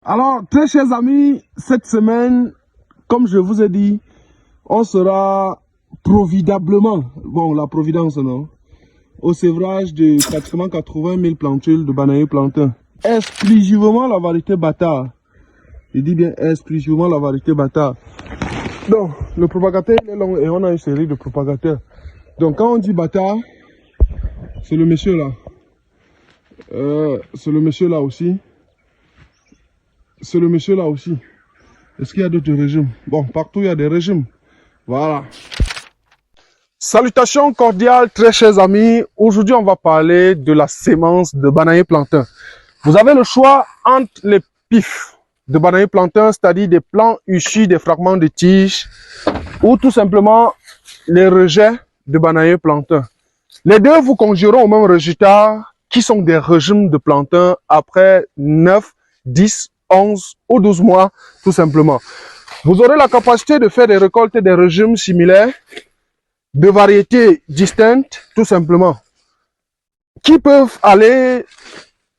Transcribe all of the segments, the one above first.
Alors, très chers amis, cette semaine, comme je vous ai dit, on sera providablement, bon, la providence, non, au sévrage de pratiquement 80 000 plantules de bananier plantain. Exclusivement la variété bâtard. Je dis bien exclusivement la variété bâtard. Donc, le propagateur est long et on a une série de propagateurs. Donc, quand on dit bâtard, c'est le monsieur là. C'est le monsieur là aussi. C'est le monsieur là aussi. Est-ce qu'il y a d'autres régimes? Bon, partout il y a des régimes. Voilà. Salutations cordiales, très chers amis. Aujourd'hui, on va parler de la sémence de bananier plantain. Vous avez le choix entre les pifs de bananier plantain, c'est-à-dire des plants issus des fragments de tiges, ou tout simplement les rejets de bananier plantain. Les deux vous conduiront au même résultat, qui sont des régimes de plantain après 9, 10, 11 ou 12 mois, tout simplement. Vous aurez la capacité de faire des récoltes des régimes similaires, de variétés distinctes, tout simplement, qui peuvent aller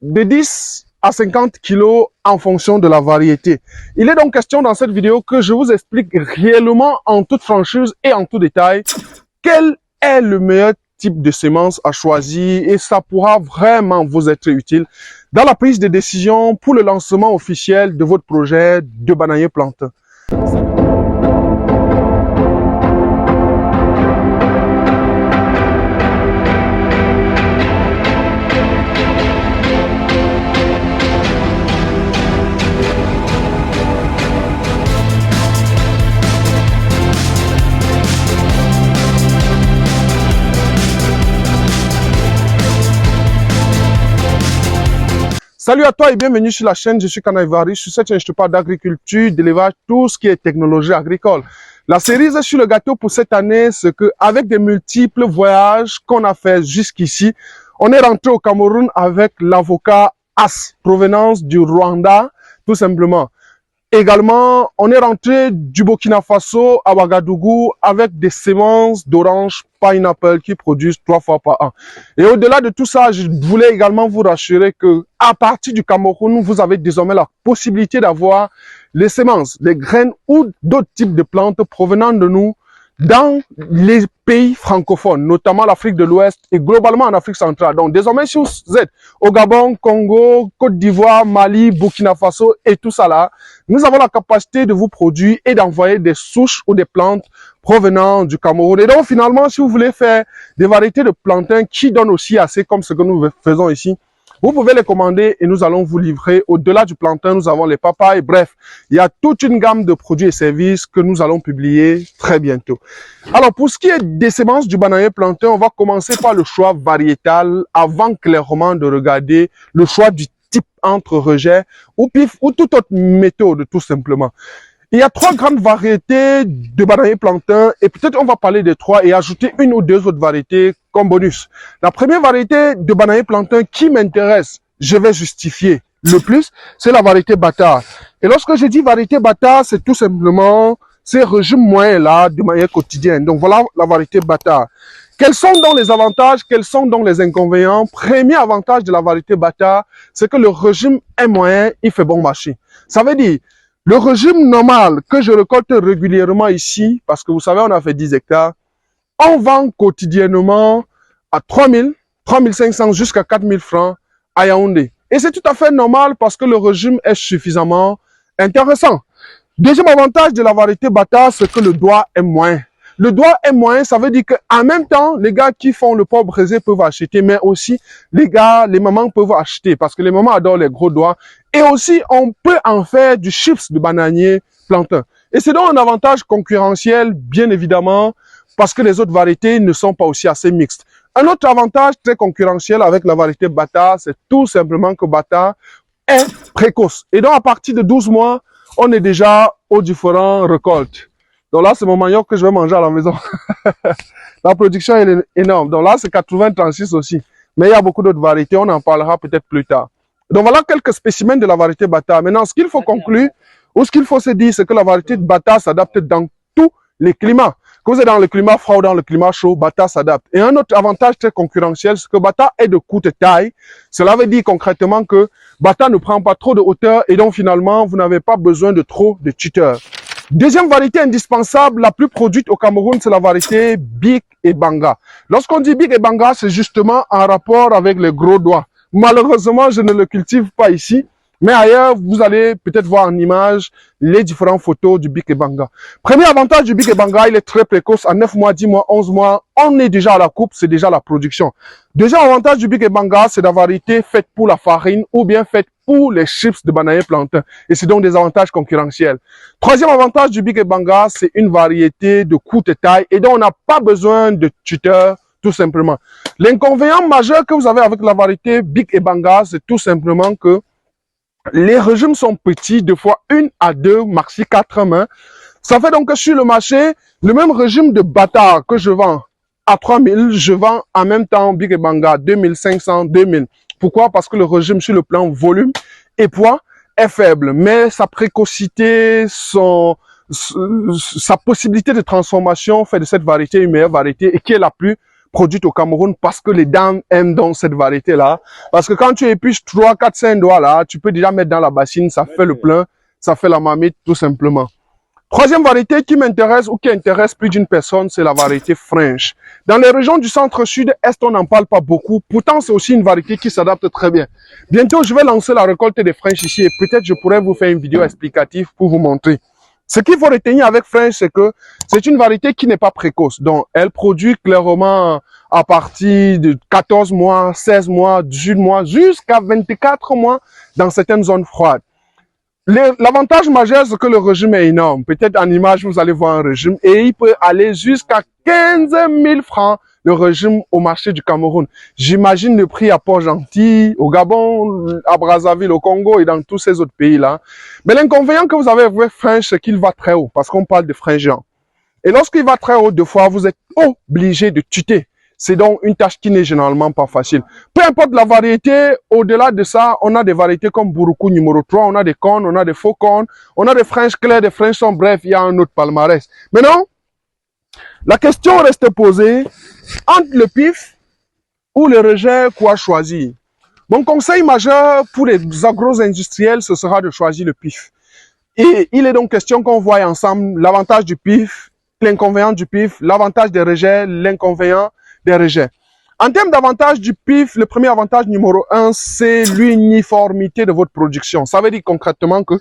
de 10 à 50 kilos en fonction de la variété. Il est donc question dans cette vidéo que je vous explique réellement en toute franchise et en tout détail quel est le meilleur type de semence à choisir, et ça pourra vraiment vous être utile dans la prise de décision pour le lancement officiel de votre projet de bananier plantain. Salut à toi et bienvenue sur la chaîne, je suis Kanaïvari. Sur cette chaîne, je te parle d'agriculture, d'élevage, tout ce qui est technologie agricole. La cerise sur le gâteau pour cette année, c'est que avec des multiples voyages qu'on a fait jusqu'ici, on est rentré au Cameroun avec l'avocat As, provenance du Rwanda, tout simplement. Également, on est rentré du Burkina Faso à Ouagadougou avec des semences d'orange pineapple qui produisent 3 fois par an. Et au-delà de tout ça, je voulais également vous rassurer que à partir du Cameroun, vous avez désormais la possibilité d'avoir les semences, les graines ou d'autres types de plantes provenant de nous dans les pays francophones, notamment l'Afrique de l'Ouest et globalement en Afrique centrale. Donc désormais, si vous êtes au Gabon, Congo, Côte d'Ivoire, Mali, Burkina Faso et tout ça là, nous avons la capacité de vous produire et d'envoyer des souches ou des plantes provenant du Cameroun. Et donc finalement, si vous voulez faire des variétés de plantains qui donnent aussi assez comme ce que nous faisons ici, vous pouvez les commander et nous allons vous livrer. Au-delà du plantain, nous avons les papayes. Bref, il y a toute une gamme de produits et services que nous allons publier très bientôt. Alors, pour ce qui est des semences du bananier plantain, on va commencer par le choix variétal avant clairement de regarder le choix du type entre rejet ou pif ou toute autre méthode, tout simplement. Il y a 3 grandes variétés de bananier plantain et peut-être on va parler des 3 et ajouter une ou 2 autres variétés comme bonus. La première variété de bananier plantain qui m'intéresse, je vais justifier le plus, c'est la variété bâtard. Et lorsque je dis variété bâtard, c'est tout simplement ces régimes moyens là de manière quotidienne. Donc voilà la variété bâtard. Quels sont donc les avantages, quels sont donc les inconvénients? Premier avantage de la variété bâtard, c'est que le régime est moyen, il fait bon marché. Ça veut dire, le régime normal que je récolte régulièrement ici, parce que vous savez, on a fait 10 hectares, on vend quotidiennement à 3 000, 3 500 jusqu'à 4 000 francs à Yaoundé. Et c'est tout à fait normal parce que le régime est suffisamment intéressant. Deuxième avantage de la variété bâtard, c'est que le doigt est moins. Le doigt est moins, ça veut dire qu'en même temps, les gars qui font le porc braisé peuvent acheter, mais aussi les mamans peuvent acheter parce que les mamans adorent les gros doigts. Et aussi, on peut en faire du chips de bananier plantain. Et c'est donc un avantage concurrentiel, bien évidemment, parce que les autres variétés ne sont pas aussi assez mixtes. Un autre avantage très concurrentiel avec la variété bâtard, c'est tout simplement que bâtard est précoce. Et donc, à partir de 12 mois, on est déjà aux différentes récoltes. Donc là, c'est mon manioc que je vais manger à la maison. La production est énorme. Donc là, c'est 80-36 aussi. Mais il y a beaucoup d'autres variétés. On en parlera peut-être plus tard. Donc voilà quelques spécimens de la variété bâtard. Maintenant, ce qu'il faut conclure, ou ce qu'il faut se dire, c'est que la variété de bâtard s'adapte dans tous les climats. Que vous êtes dans le climat froid ou dans le climat chaud, Bata s'adapte. Et un autre avantage très concurrentiel, c'est que Bata est de courte taille. Cela veut dire concrètement que Bata ne prend pas trop de hauteur et donc finalement, vous n'avez pas besoin de trop de tuteurs. Deuxième variété indispensable, la plus produite au Cameroun, c'est la variété Big et Banga. Lorsqu'on dit Big et Banga, c'est justement en rapport avec les gros doigts. Malheureusement, je ne le cultive pas ici. Mais ailleurs, vous allez peut-être voir en image les différentes photos du Big et Banga. Premier avantage du Big et Banga, il est très précoce. En 9 mois, 10 mois, 11 mois, on est déjà à la coupe, c'est déjà la production. Deuxième avantage du Big et Banga, c'est la variété faite pour la farine ou bien faite pour les chips de bananier plantain. Et c'est donc des avantages concurrentiels. Troisième avantage du Big et Banga, c'est une variété de courte taille et donc on n'a pas besoin de tuteurs, tout simplement. L'inconvénient majeur que vous avez avec la variété Big et Banga, c'est tout simplement que les régimes sont petits, deux fois 1 à 2, maxi 4 mains. Ça fait donc que sur le marché, le même régime de Bata que je vends à 3000, je vends en même temps Big et Banga 2500, 2000. Pourquoi? Parce que le régime sur le plan volume et poids est faible, mais sa précocité, sa possibilité de transformation fait de cette variété une meilleure variété et qui est la plus produite au Cameroun parce que les dames aiment donc cette variété-là. Parce que quand tu épuises 3, 4, 5 doigts là, tu peux déjà mettre dans la bassine, ça fait le plein, ça fait la marmite tout simplement. Troisième variété qui m'intéresse ou qui intéresse plus d'une personne, c'est la variété French. Dans les régions du centre-sud-est, on n'en parle pas beaucoup. Pourtant, c'est aussi une variété qui s'adapte très bien. Bientôt, je vais lancer la récolte des French ici et peut-être je pourrais vous faire une vidéo explicative pour vous montrer. Ce qu'il faut retenir avec French, c'est que c'est une variété qui n'est pas précoce. Donc, elle produit clairement à partir de 14 mois, 16 mois, 18 mois, jusqu'à 24 mois dans certaines zones froides. L'avantage majeur, c'est que le régime est énorme. Peut-être en image, vous allez voir un régime et il peut aller jusqu'à 15 000 francs le régime au marché du Cameroun. J'imagine le prix à Port-Gentil, au Gabon, à Brazzaville, au Congo et dans tous ces autres pays-là. Mais l'inconvénient que vous avez avec French, c'est qu'il va très haut parce qu'on parle de frein géant. Et lorsqu'il va très haut, deux fois, vous êtes obligé de tuter. C'est donc une tâche qui n'est généralement pas facile. Peu importe la variété, au-delà de ça, on a des variétés comme Buruku numéro 3, on a des cornes, on a des faux cornes, on a des French clairs, des French sombres, bref, il y a un autre palmarès. Maintenant, la question reste posée, entre le pif ou le rejet, quoi choisir? Mon conseil majeur pour les agro-industriels, ce sera de choisir le pif. Et il est donc question qu'on voie ensemble l'avantage du pif, l'inconvénient du pif, l'avantage des rejets, l'inconvénient des rejets. En termes d'avantage du pif, le premier avantage numéro 1, c'est l'uniformité de votre production. Ça veut dire concrètement que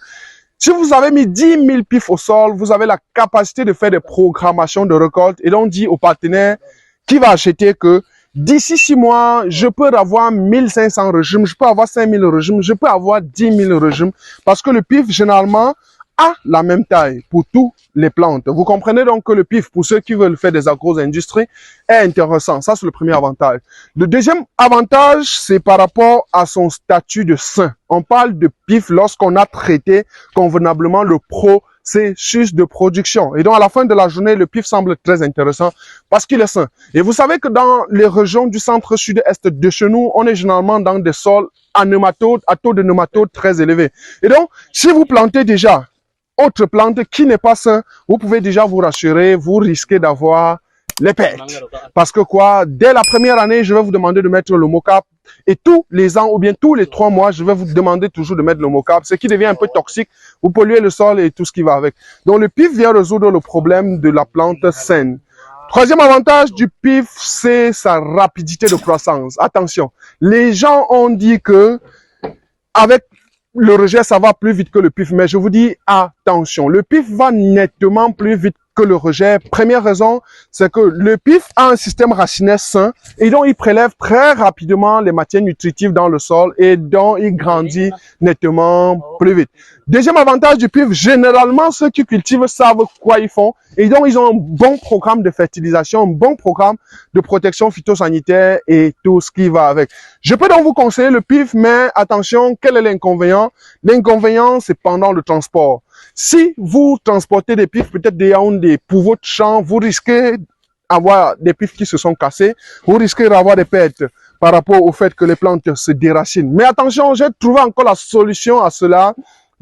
si vous avez mis 10 000 pifs au sol, vous avez la capacité de faire des programmations de récolte et donc dit au partenaire qui va acheter que d'ici 6 mois, je peux avoir 1500 régimes, je peux avoir 5000 régimes, je peux avoir 10 000 régimes parce que le pif, généralement, a la même taille pour toutes les plantes. Vous comprenez donc que le pif, pour ceux qui veulent faire des agro-industries, est intéressant. Ça, c'est le premier avantage. Le deuxième avantage, c'est par rapport à son statut de sain. On parle de pif lorsqu'on a traité convenablement le processus de production. Et donc, à la fin de la journée, le pif semble très intéressant parce qu'il est sain. Et vous savez que dans les régions du centre-sud-est de chez nous, on est généralement dans des sols à nématodes, à taux de nématodes très élevés. Et donc, si vous plantez déjà autre plante qui n'est pas sain, vous pouvez déjà vous rassurer, vous risquez d'avoir les pertes. Parce que quoi, dès la première année, je vais vous demander de mettre le mocap et tous les ans ou bien tous les 3 mois, je vais vous demander toujours de mettre le mocap, ce qui devient un peu toxique, vous polluez le sol et tout ce qui va avec. Donc le pif vient résoudre le problème de la plante saine. Troisième avantage du pif, c'est sa rapidité de croissance. Attention, les gens ont dit que avec le rejet, ça va plus vite que le pif, mais je vous dis attention, le pif va nettement plus vite que le rejet. Première raison, c'est que le pif a un système racinaire sain et donc il prélève très rapidement les matières nutritives dans le sol et donc il grandit nettement plus vite. Deuxième avantage du pif, généralement ceux qui cultivent savent quoi ils font et donc ils ont un bon programme de fertilisation, un bon programme de protection phytosanitaire et tout ce qui va avec. Je peux donc vous conseiller le pif, mais attention, quel est l'inconvénient? L'inconvénient, c'est pendant le transport. Si vous transportez des pifs, peut-être des Yaoundé pour votre champ, vous risquez d'avoir des pifs qui se sont cassés, vous risquez d'avoir des pertes par rapport au fait que les plantes se déracinent. Mais attention, j'ai trouvé encore la solution à cela.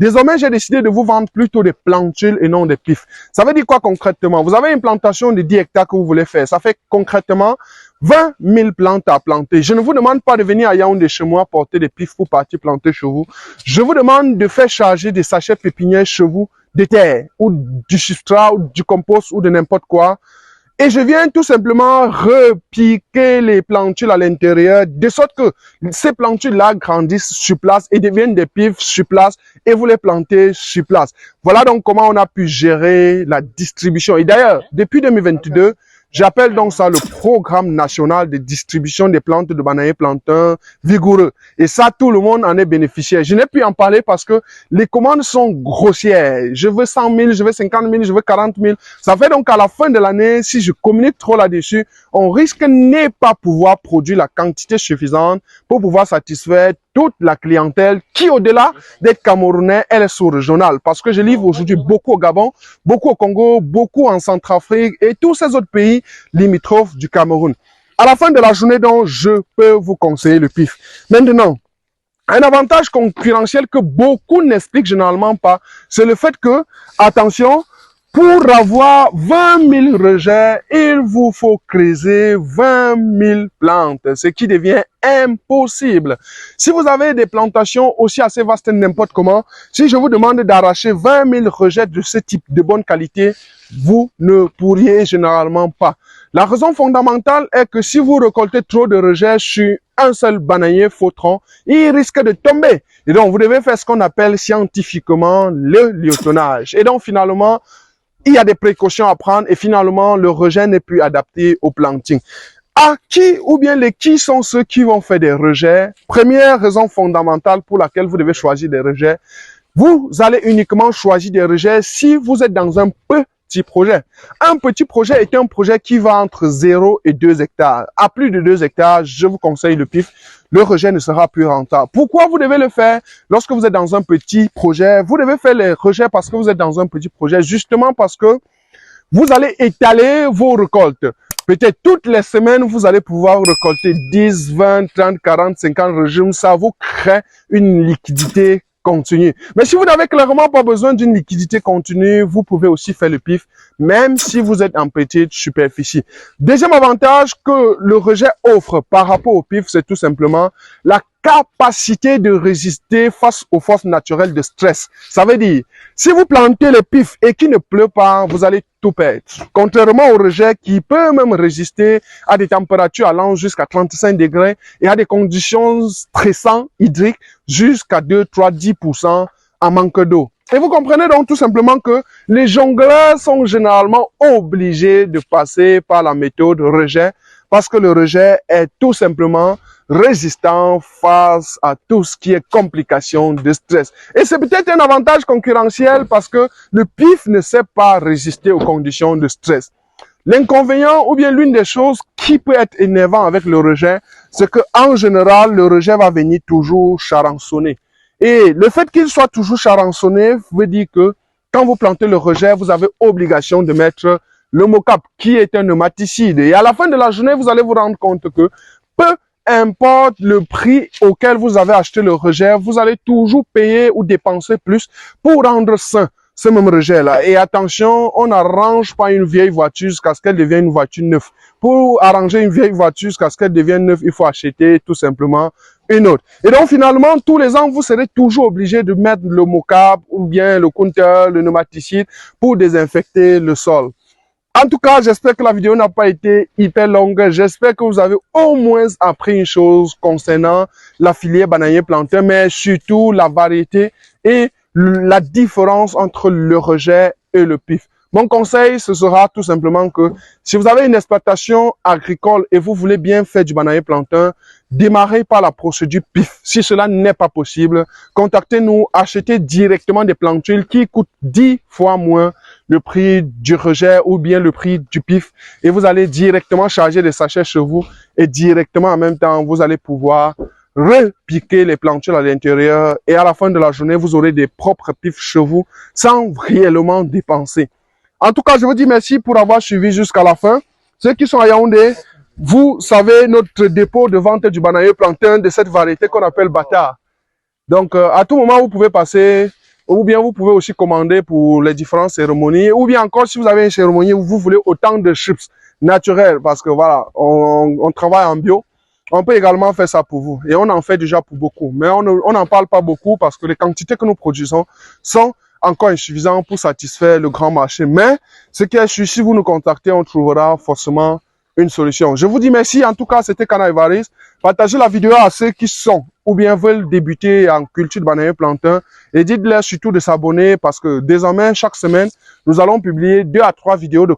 Désormais, j'ai décidé de vous vendre plutôt des plantules et non des pifs. Ça veut dire quoi concrètement? Vous avez une plantation de 10 hectares que vous voulez faire. Ça fait concrètement 20 000 plantes à planter. Je ne vous demande pas de venir à Yaoundé chez moi porter des pifs pour partir planter chez vous. Je vous demande de faire charger des sachets pépinières chez vous de terre ou du substrat ou du compost ou de n'importe quoi. Et je viens tout simplement repiquer les plantules à l'intérieur, de sorte que ces plantules-là grandissent sur place et deviennent des pifs sur place et vous les plantez sur place. Voilà donc comment on a pu gérer la distribution. Et d'ailleurs, depuis 2022, j'appelle donc ça le programme national de distribution des plantes de bananier plantain vigoureux. Et ça, tout le monde en est bénéficiaire. Je n'ai pu en parler parce que les commandes sont grossières. Je veux 100 000, je veux 50 000, je veux 40 000. Ça fait donc à la fin de l'année, si je communique trop là-dessus, on risque ne pas pouvoir produire la quantité suffisante pour pouvoir satisfaire toute la clientèle qui, au-delà d'être camerounais, elle est sous-régionale. Parce que je livre aujourd'hui beaucoup au Gabon, beaucoup au Congo, beaucoup en Centrafrique et tous ces autres pays limitrophes du Cameroun. À la fin de la journée, donc, je peux vous conseiller le pif. Maintenant, un avantage concurrentiel que beaucoup n'expliquent généralement pas, c'est le fait que, attention, pour avoir 20 000 rejets, il vous faut creuser 20 000 plantes, ce qui devient impossible. Si vous avez des plantations aussi assez vastes n'importe comment, si je vous demande d'arracher 20 000 rejets de ce type de bonne qualité, vous ne pourriez généralement pas. La raison fondamentale est que si vous récoltez trop de rejets sur un seul bananier fautron, il risque de tomber. Et donc, vous devez faire ce qu'on appelle scientifiquement le liotonnage. Et donc, finalement, il y a des précautions à prendre et finalement, le rejet n'est plus adapté au planting. À qui ou bien les qui sont ceux qui vont faire des rejets? Première raison fondamentale pour laquelle vous devez choisir des rejets. Vous allez uniquement choisir des rejets si vous êtes dans un petit projet. Un petit projet est un projet qui va entre 0 et 2 hectares. À plus de 2 hectares, je vous conseille le pif. Le rejet ne sera plus rentable. Pourquoi vous devez le faire lorsque vous êtes dans un petit projet? Vous devez faire les rejets parce que vous êtes dans un petit projet, justement parce que vous allez étaler vos récoltes. Peut-être toutes les semaines, vous allez pouvoir récolter 10, 20, 30, 40, 50 régimes. Ça vous crée une liquidité continue. Mais si vous n'avez clairement pas besoin d'une liquidité continue, vous pouvez aussi faire le pif, même si vous êtes en petite superficie. Deuxième avantage que le rejet offre par rapport au pif, c'est tout simplement la capacité de résister face aux forces naturelles de stress. Ça veut dire, si vous plantez le pif et qu'il ne pleut pas, vous allez tout perdre. Contrairement au rejet qui peut même résister à des températures allant jusqu'à 35 degrés et à des conditions stressantes hydriques jusqu'à 2, 3, 10% en manque d'eau. Et vous comprenez donc tout simplement que les jongleurs sont généralement obligés de passer par la méthode rejet parce que le rejet est tout simplement résistant face à tout ce qui est complications de stress. Et c'est peut-être un avantage concurrentiel parce que le pif ne sait pas résister aux conditions de stress. L'inconvénient ou bien l'une des choses qui peut être énervant avec le rejet, c'est que en général, le rejet va venir toujours charançonner. Et le fait qu'il soit toujours charançonné veut dire que quand vous plantez le rejet, vous avez obligation de mettre le mocap qui est un pneumaticide. Et à la fin de la journée, vous allez vous rendre compte que peu importe le prix auquel vous avez acheté le rejet, vous allez toujours payer ou dépenser plus pour rendre sain ce même rejet-là. Et attention, on n'arrange pas une vieille voiture jusqu'à ce qu'elle devienne une voiture neuve. Pour arranger une vieille voiture jusqu'à ce qu'elle devienne neuve, il faut acheter tout simplement une autre. Et donc finalement, tous les ans, vous serez toujours obligé de mettre le mocap ou bien le compteur, le pneumaticide pour désinfecter le sol. En tout cas, j'espère que la vidéo n'a pas été hyper longue. J'espère que vous avez au moins appris une chose concernant la filière bananier plantain, mais surtout la variété et la différence entre le rejet et le pif. Mon conseil, ce sera tout simplement que si vous avez une exploitation agricole et vous voulez bien faire du bananier plantain, démarrez par la procédure PIF. Si cela n'est pas possible, contactez-nous, achetez directement des plantules qui coûtent 10 fois moins le prix du rejet ou bien le prix du PIF et vous allez directement charger des sachets chez vous et directement en même temps, vous allez pouvoir repiquer les plantules à l'intérieur et à la fin de la journée, vous aurez des propres PIF chez vous sans réellement dépenser. En tout cas, je vous dis merci pour avoir suivi jusqu'à la fin. Ceux qui sont à Yaoundé, vous savez notre dépôt de vente du bananier plantain de cette variété qu'on appelle Bâtard. Donc, à tout moment, vous pouvez passer ou bien vous pouvez aussi commander pour les différentes cérémonies, ou bien encore si vous avez une cérémonie où vous voulez autant de chips naturels, parce que voilà, on travaille en bio, on peut également faire ça pour vous. Et on en fait déjà pour beaucoup, mais on n'en parle pas beaucoup parce que les quantités que nous produisons sont encore insuffisantes pour satisfaire le grand marché. Mais ce qui est sûr, si vous nous contactez, on trouvera forcément une solution. Je vous dis merci. En tout cas, c'était Kana Évariste. Partagez la vidéo à ceux qui sont ou bien veulent débuter en culture de bananier plantain et dites-leur surtout de s'abonner parce que désormais, chaque semaine, nous allons publier 2 à 3 vidéos de